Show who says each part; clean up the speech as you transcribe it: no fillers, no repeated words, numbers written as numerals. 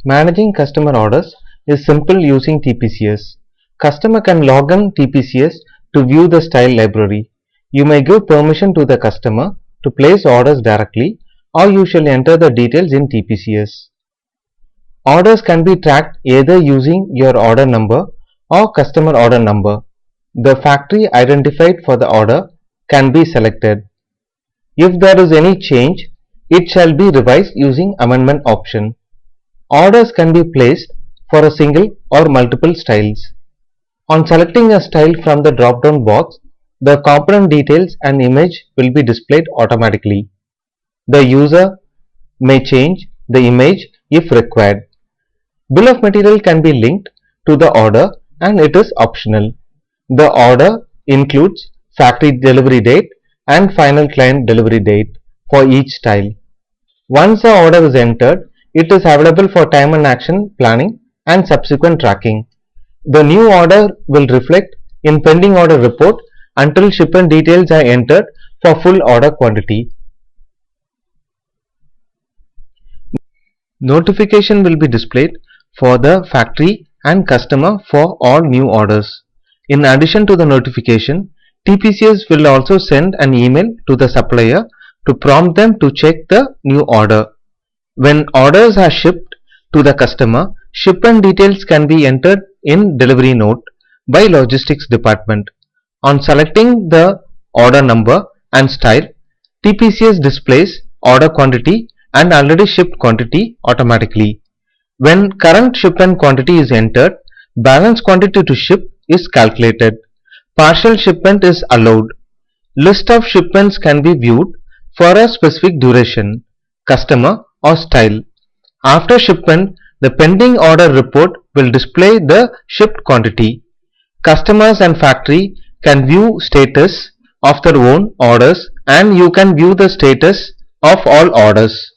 Speaker 1: Managing customer orders is simple using TPCS. Customer can log in TPCS to view the style library. You may give permission to the customer to place orders directly, or you shall enter the details in TPCS. Orders can be tracked either using your order number or customer order number. The factory identified for the order can be selected. If there is any change, it shall be revised using amendment option. Orders can be placed for a single or multiple styles. On selecting a style from the drop-down box, the component details and image will be displayed automatically. The user may change the image if required. Bill of material can be linked to the order and it is optional. The order includes factory delivery date and final client delivery date for each style. Once the order is entered, it is available for time and action planning and subsequent tracking. The new order will reflect in pending order report until shipment details are entered for full order quantity. Notification will be displayed for the factory and customer for all new orders. In addition to the notification, TPCS will also send an email to the supplier to prompt them to check the new order. When orders are shipped to the customer, shipment details can be entered in delivery note by logistics department. On selecting the order number and style, TPCS displays order quantity and already shipped quantity automatically. When current shipment quantity is entered, balance quantity to ship is calculated. Partial shipment is allowed. List of shipments can be viewed for a specific duration, customer or style. After shipment, the pending order report will display the shipped quantity. Customers and factory can view status of their own orders and you can view the status of all orders.